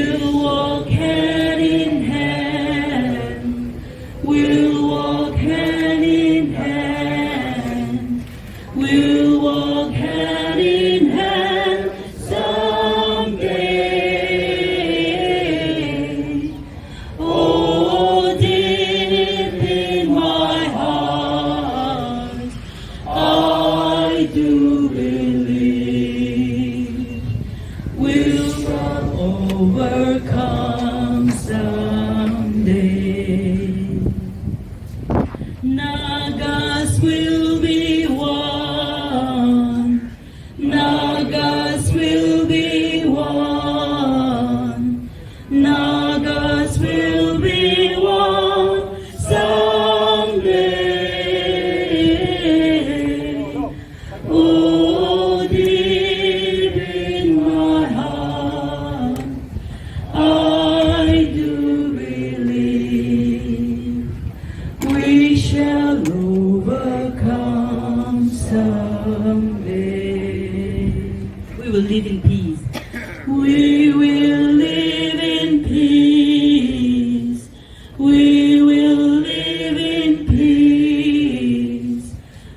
We'll walk hand in hand. We'll walk hand in hand. We'll walk hand in hand someday. Oh, deep in my heart, I do believe we'll overcome someday. Nagas will be one. Nagas will be one. Nagas will be one someday. Oh, deep in my heart, I do believe we shall overcome someday. We will live in peace. We will live in peace. We will live in peace.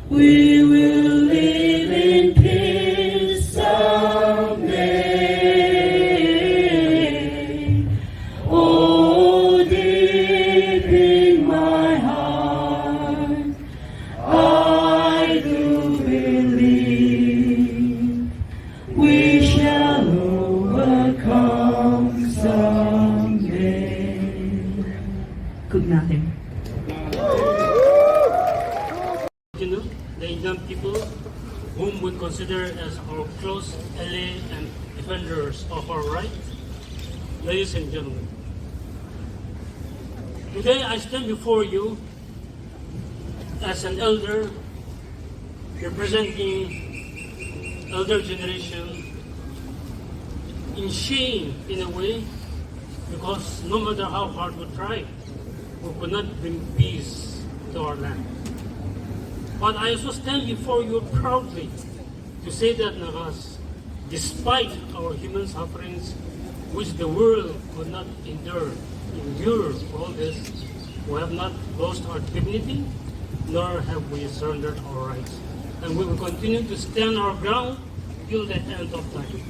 We will live in peace someday. Oh, deep in my heart, I do believe we shall overcome someday. Good night. You know, the Indian people whom we consider as our close ally and defenders of our rights. Ladies and gentlemen, today I stand before you as an elder representing elder generation in shame in a way, because no matter how hard we try, we could not bring peace to our land. But I also stand before you proudly to say that Nagas, despite our human sufferings, which the world could not endure all this, we have not lost our dignity, nor have we surrendered our rights. And we will continue to stand our ground till the end of time.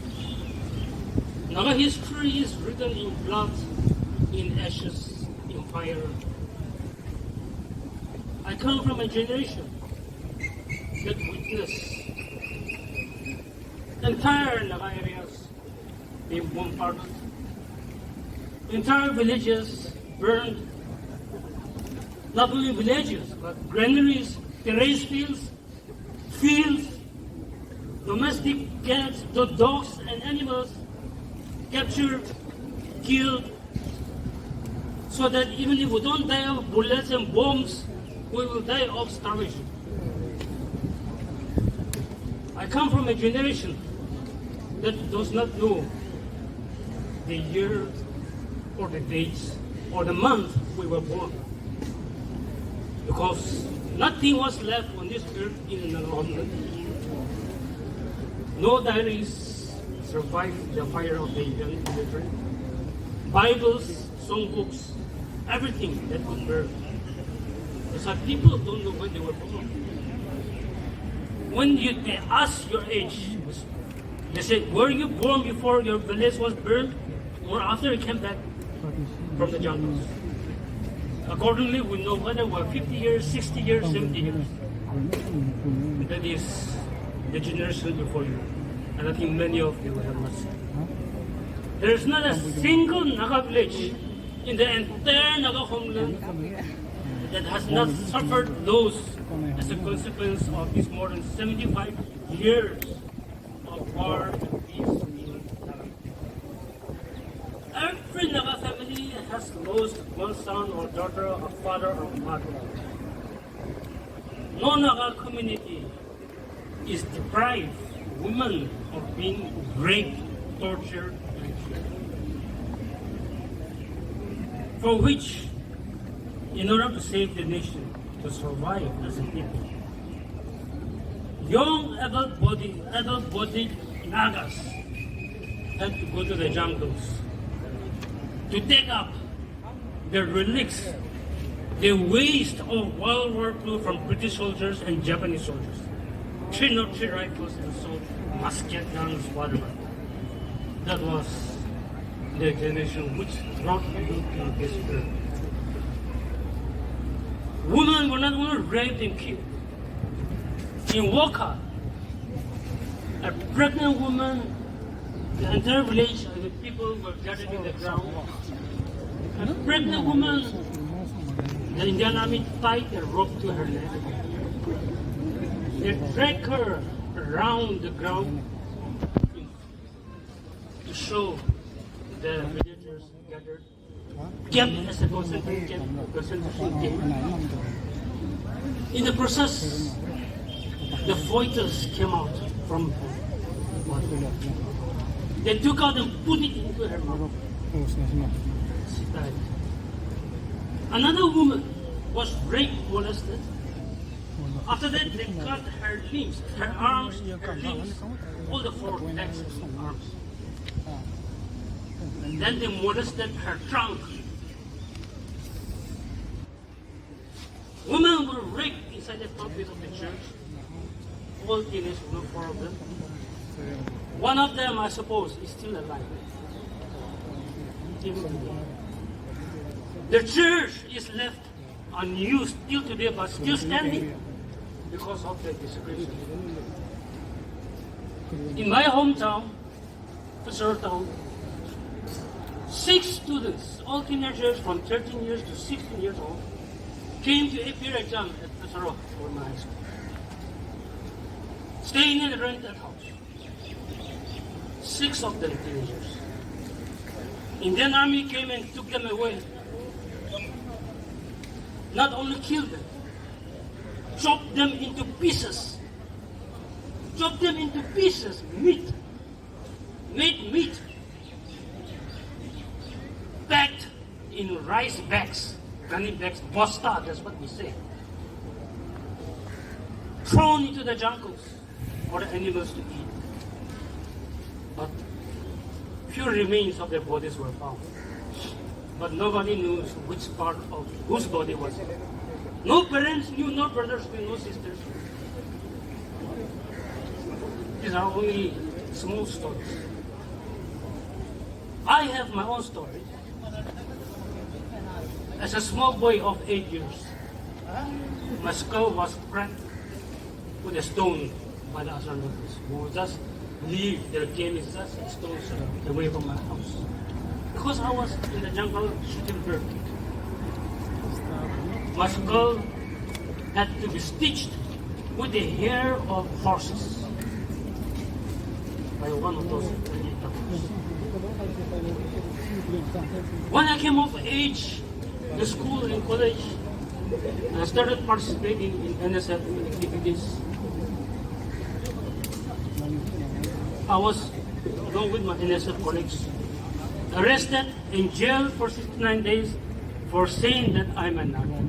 Naga history is written in blood, in ashes, in fire. I come from a generation that witnessed entire Naga areas being bombarded, entire villages burned, not only villages, but granaries, terrace fields, domestic cats, the dogs and animals captured, killed, so that even if we don't die of bullets and bombs, we will die of starvation. I come from a generation that does not know the year or the dates or the month we were born, because nothing was left on this earth in an homeland. No diaries survived the fire of the Indian military. Bibles, songbooks, everything that could burn. Because people don't know when they were born. When they ask your age, they say, were you born before your village was burned or after you came back from the jungles? Accordingly, we know whether we're 50 years, 60 years, 70 years. That is the generation before you. And I think many of you have not seen. There is not a single Naga village in the entire Naga homeland that has not suffered loss as a consequence of these more than 75 years of war and peace in Naga. Every Naga family has lost one son or daughter, a father or mother. No Naga community is deprived women of being raped, tortured, and killed. For which, in order to save the nation, to survive as a people, young adult-bodied Nagas had to go to the jungles, to take up the relics, the waste of World War II from British soldiers and Japanese soldiers. 303 rifles and so musket guns, whatever. That was the generation which brought people to this earth. Women were not only raped and killed. In Waka, a pregnant woman, the entire village, the people were gathered in the ground. A pregnant woman, the Indian army tied a rope to her neck. They dragged her around the ground to show the villagers gathered, kept as a concentration camp. In the process, the fetus came out from her body. They took out and put it into her mouth. She died. Another woman was raped, molested. After that, they cut her limbs, her arms, her limbs, all the 4 legs and arms. Then they molested her trunk. Women were raped inside the pulpit of the church. All teenage women, 4 of them. One of them, I suppose, is still alive. Even today. The church is left unused till today, but still standing because of the desecration. In my hometown, Pastor Town, 6 students, all teenagers from 13 years to 16 years old, came to appear exam at Pastor for my high school. Staying in a rented house. 6 of them teenagers. Indian army came and took them away. Not only killed them, chopped them into pieces. Chopped them into pieces, meat. Made meat. Packed in rice bags, gunny bags, bosta, that's what we say. Thrown into the jungles for the animals to eat. But few remains of their bodies were found. But nobody knows which part of whose body was it. No parents knew, no brothers knew, no sisters. These are only small stories. I have my own story. As a small boy of 8 years, my skull was cracked with a stone by the astronomers who just leave their game is just a stone's away from my house. Because I was in the jungle shooting bird. My skull had to be stitched with the hair of horses by one of those predators. When I came of age, the school and college, I started participating in NSF activities. I was, along with my NSF colleagues, arrested in jail for 69 days for saying that I'm a Naga.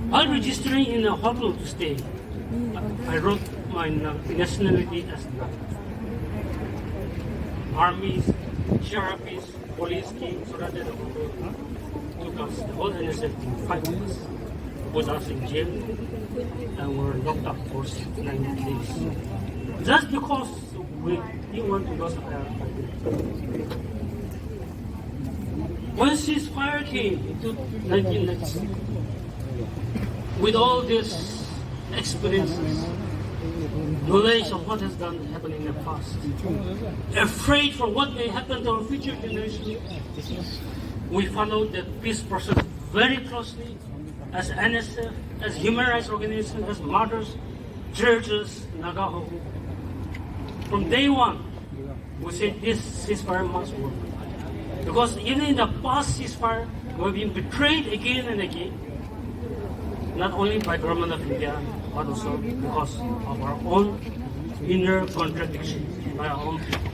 While registering in a hotel to stay, I wrote my nationality as Naga. Armies, sheriffs, police came, surrounded the hotel, took us, the whole NSF team, 5 of us, put us in jail, and were locked up for 69 days. Just because we didn't want to lose our identity. When ceasefire came into 1996, with all these experiences, knowledge of what has happened in the past, afraid for what may happen to our future generation, we followed the peace process very closely as NSF, as human rights organizations, as mothers, churches, Naga. From day one, we said this ceasefire must work. Because even in the past ceasefire, we've been betrayed again and again. Not only by government of India, but also because of our own inner contradiction by our own people.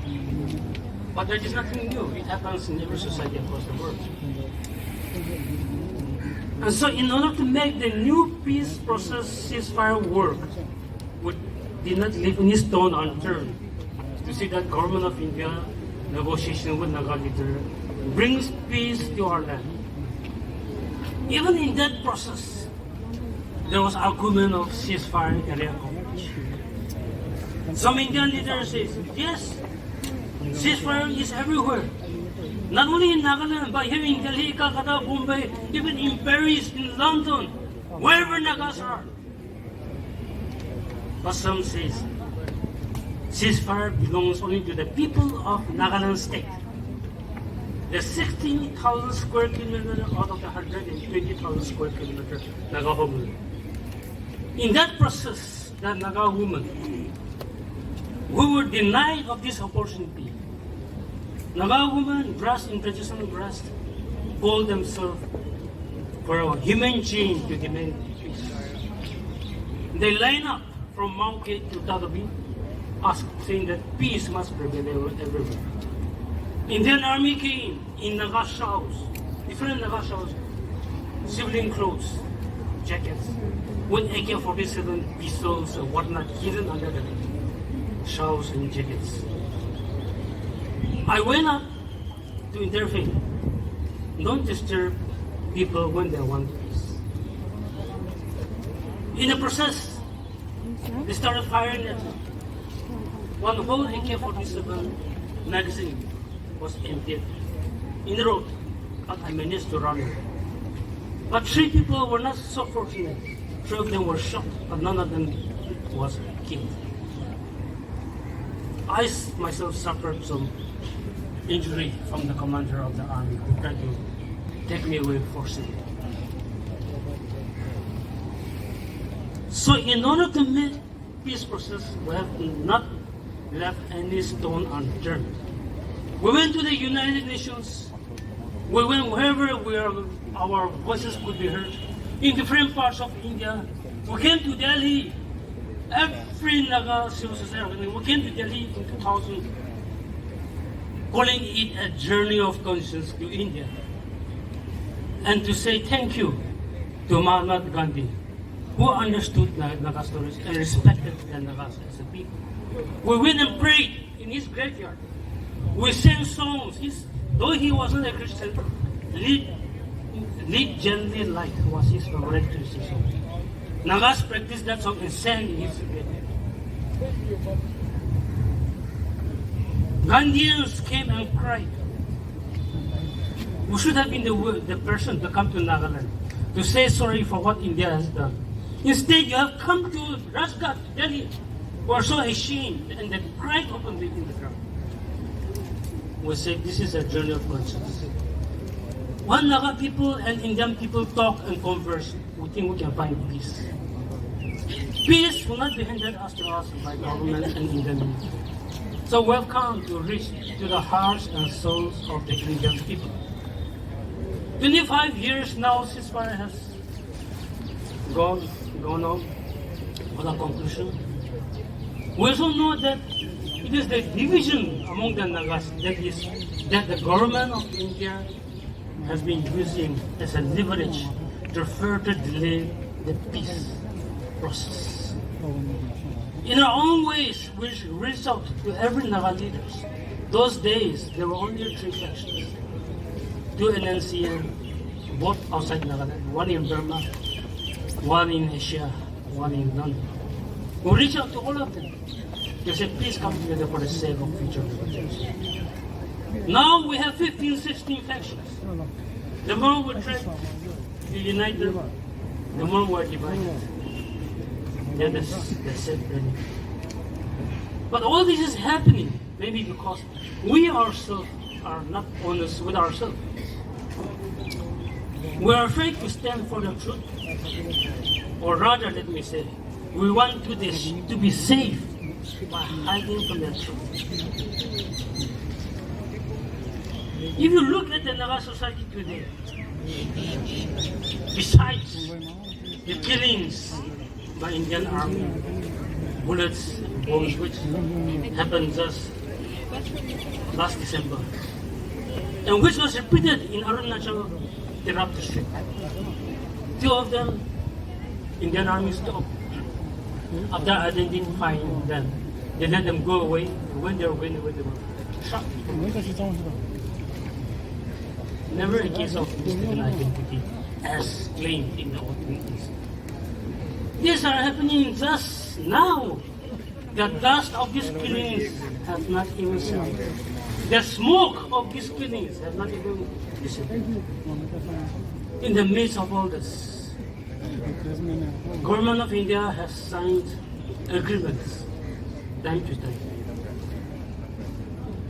But that is nothing new. It happens in every society across the world. And so in order to make the new peace process ceasefire work, we did not leave any stone unturned to see that government of India negotiation with Naga leader brings peace to our land. Even in that process, there was argument of ceasefire area coverage. Some Indian leaders say, yes, ceasefire is everywhere. Not only in Nagaland, but here in Delhi, Calcutta, Bombay, even in Paris, in London, wherever Nagas are. But some says, ceasefire belongs only to the people of Nagaland state. The 16,000 square kilometers out of the 120,000 square kilometers Naga homeland. In that process, the Naga women who were denied of this opportunity, Naga women dressed in traditional dress called themselves for a human chain to demand peace. They line up from Mount Kate to Tadabi, saying that peace must prevail everywhere. Indian army came in Naga shawls, different Naga shawls, civilian clothes, jackets, with AK-47 pistols and whatnot hidden under the shawls and jackets. I went up to intervene. Don't disturb people when they want peace. In the process, they started firing at me. One whole AK-47 magazine was emptied in the road, but I managed to run away. But 3 people were not so fortunate. 3 of them were shot, but none of them was killed. I myself suffered some injury from the commander of the army who tried to take me away forcibly. So in order to make peace process, we have not left any stone unturned. We went to the United Nations. We went wherever our voices could be heard. In different parts of India. We came to Delhi. Every Naga civil society. We came to Delhi in 2000, calling it a journey of conscience to India. And to say thank you to Mahatma Gandhi, who understood Naga stories and respected the Nagas as a people. We went and prayed in his graveyard. We sang songs. Though he wasn't a Christian, Lead Gently Light was his favorite Christian song. Nagas practiced that song and sang in his graveyard. Gandhians came and cried. We should have been the person to come to Nagaland to say sorry for what India has done. Instead, you have come to Rajghat, Delhi, who are so ashamed and they cried openly in the ground. We say this is a journey of conscience. When Naga people and Indian people talk and converse, we think we can find peace. Peace will not be handed us to us by government and Indian people. So welcome to reach to the hearts and souls of the Indian people. 25 years now, ceasefire has gone on without conclusion. We also know that it is the division among the Nagas that the government of India has been using as a leverage to further delay the peace process. In our own ways, we reach out to every Naga leaders. Those days, there were only 3 factions. 2 in NCN, both outside Nagaland, 1 in Burma, 1 in Asia, 1 in London. We reach out to all of them. They said, please come together for the sake of future negotiations. Now we have 15, 16 factions. The more we try to unite them, the more we're divided. Yeah, that's it, really. But all this is happening maybe because we ourselves are not honest with ourselves. We are afraid to stand for the truth. Or rather, let me say, we want to be safe by hiding from the truth. If you look at the Naga society today, besides the killings by Indian army, bullets, bombs, which happened just last December, and which was repeated in Arunachal Tirap district. 2 of them, Indian army stopped. After identifying them, they let them go away. When they were going away, they were shocked. Never a case of mistaken identity as claimed in the old treaties. These are happening just now. The dust of these killings has not even settled. The smoke of these killings has not even disappeared. In the midst of all this, Government of India has signed agreements time to time.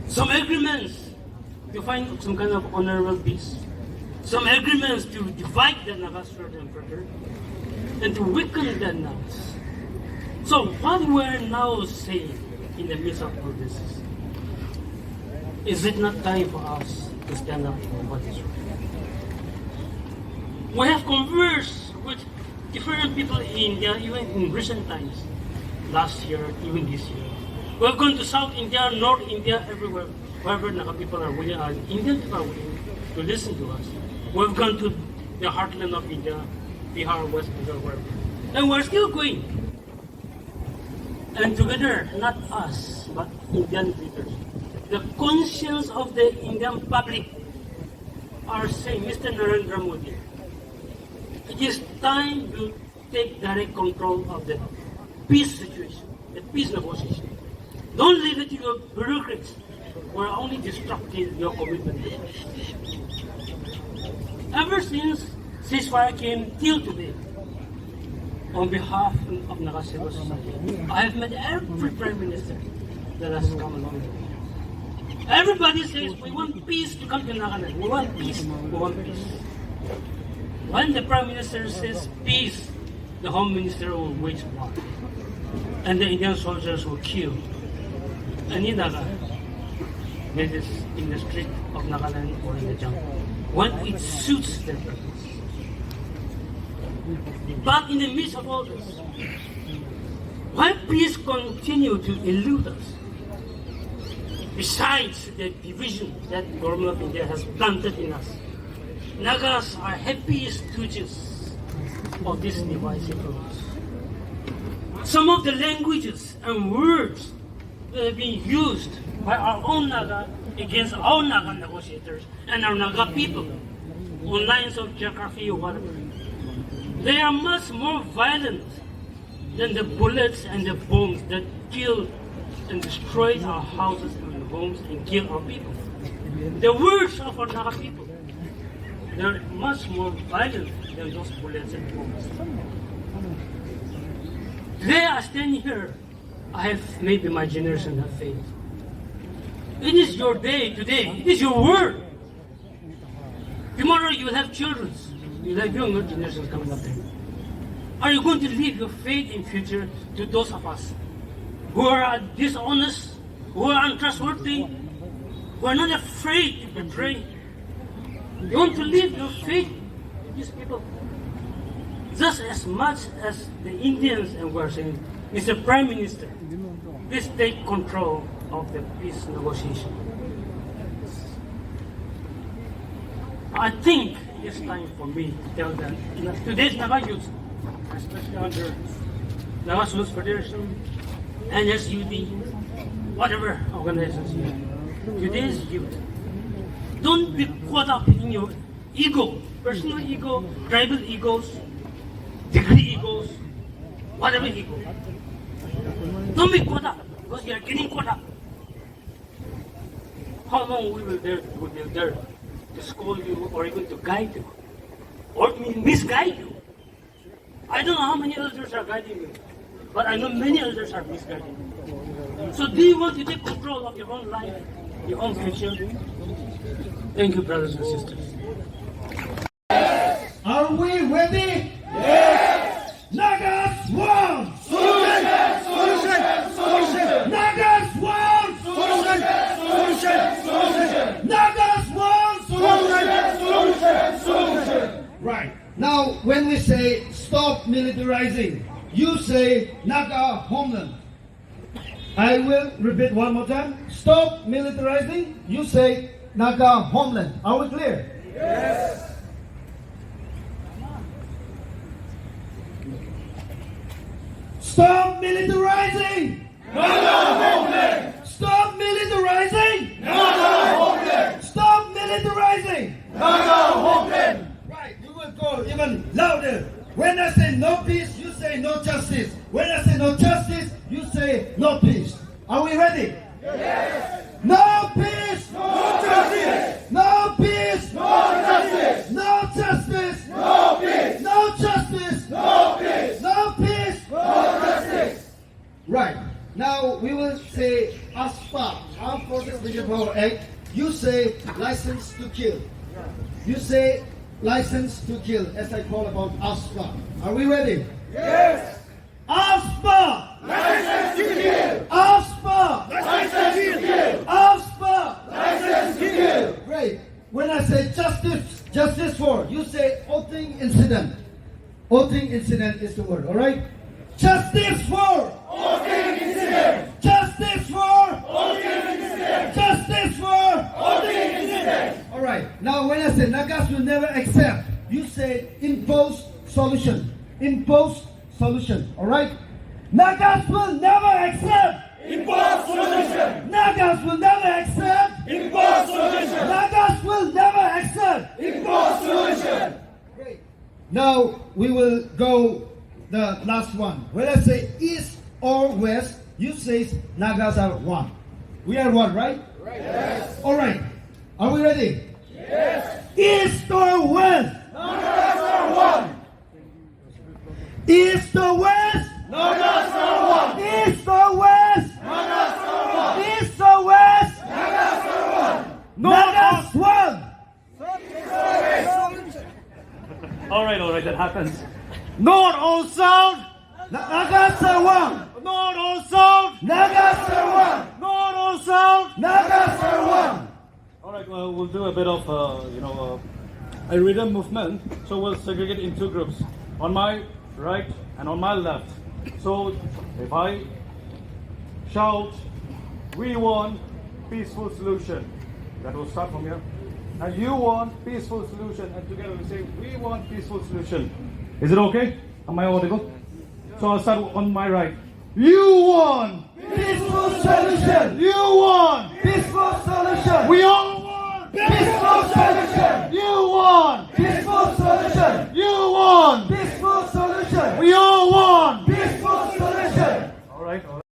Some agreements to find some kind of honorable peace. Some agreements to divide the Nagas further and further and to weaken the Nagas. So what we're now saying in the midst of all this is it not time for us to stand up for what is right? We have conversed with different people in India, even in recent times, last year, even this year. We have gone to South India, North India, everywhere, wherever Naga people are willing, Indian people are willing to listen to us. We have gone to the heartland of India, Bihar, West Bengal, wherever. And we're still going. And together, not us, but Indian leaders, the conscience of the Indian public are saying, Mr. Narendra Modi, it is time to take direct control of the peace situation, the peace negotiation. Don't leave it to your bureaucrats who are only destructing your commitment. Ever since ceasefire came till today, on behalf of Naga Civil Society, I have met every Prime Minister that has come along. Everybody says, we want peace to come to Nagaland. We want peace. We want peace. When the Prime Minister says peace, the Home Minister will wage war. And the Indian soldiers will kill any Naga that is in the street of Nagaland or in the jungle, when it suits their purpose. But in the midst of all this, why peace continue to elude us? Besides the division that the government of India has planted in us, Nagas are happy stooges of this divisive rules. Some of the languages and words that have been used by our own Naga against our Naga negotiators and our Naga people on lines of geography or whatever, they are much more violent than the bullets and the bombs that kill and destroy our houses and homes and kill our people. The words of our Naga people, they're much more violent than those bullets and bombs. Today I stand here, I have maybe my generation have failed. It is your day today, it is your word. Tomorrow you will have children, you will have younger generations coming up there. Are you going to leave your faith in future to those of us who are dishonest, who are untrustworthy, who are not afraid to betray? You want to leave your faith in these people? Just as much as the Indians and we are saying, Mr. Prime Minister, please take control of the peace negotiation. I think it's time for me to tell them, today's Naga youth, especially under Naga Students Federation, NSUD, whatever organizations you have, today's youth, don't be caught up in your ego, personal ego, tribal egos, degree egos, whatever ego. Don't be caught up, because you are getting caught up. How long we will dare to scold you or even to guide you or misguide you? I don't know how many elders are guiding you, but I know many elders are misguiding you. So do you want to take control of your own life, your own future? Thank you, brothers and sisters. Are we ready? Yes! Nagas one! Solution! Solution! Solution! Nagas one! Solution! Solution! Nagas one! Solution! Solution! Right. Now, when we say stop militarizing, you say Naga homeland. I will repeat one more time. Stop militarizing, you say Naga homeland. Are we clear? Yes. Stop militarizing! Naga homeland! Stop militarizing! say no peace, you say no justice. When I say no justice, you say no peace. Are we ready? Yes. No peace. No justice. No peace. No justice. No justice. No peace. No justice. No peace. No peace. No justice. Right. Now we will say ASPA, Armed Forces Special Power Act. You say license to kill. You say license to kill, as I call about ASPA. Are we ready? Yes. ASPA. License to kill. ASPA. License to kill. ASPA. License to kill. Great. When I say justice for, you say Oting incident. Oting incident is the word. All right. Justice for. Oting incident. Justice for. Oting incident. Justice for. Oting incident. All right. Now, when I say Nagas will never accept, you say impose solution. Impose solution. All right. Nagas will never accept. Impose solution. Nagas will never accept. Impose solution. Nagas will never accept. Impose solution. Great. Now we will go the last one. When I say east or west, you say Nagas are one. We are one, right? Right. Yes. All right. Are we ready? Yes. East or west? Nagas are one. East or west? Nagas are one. East or west? Nagas are one. East or west? Nagas are one. Nagas one. All right, that happens. North or south? Nagas are one. North or south? Nagas are one. North or south? Nagas are one. All right, well, we'll do a bit of, a rhythm movement. So we'll segregate in two groups, on my right and on my left. So if I shout, we want peaceful solution, that will start from here. And you want peaceful solution, and together we say, we want peaceful solution. Is it okay? Am I audible? So I'll start on my right. You want Peaceful solution. You want Peaceful solution. We all want Peaceful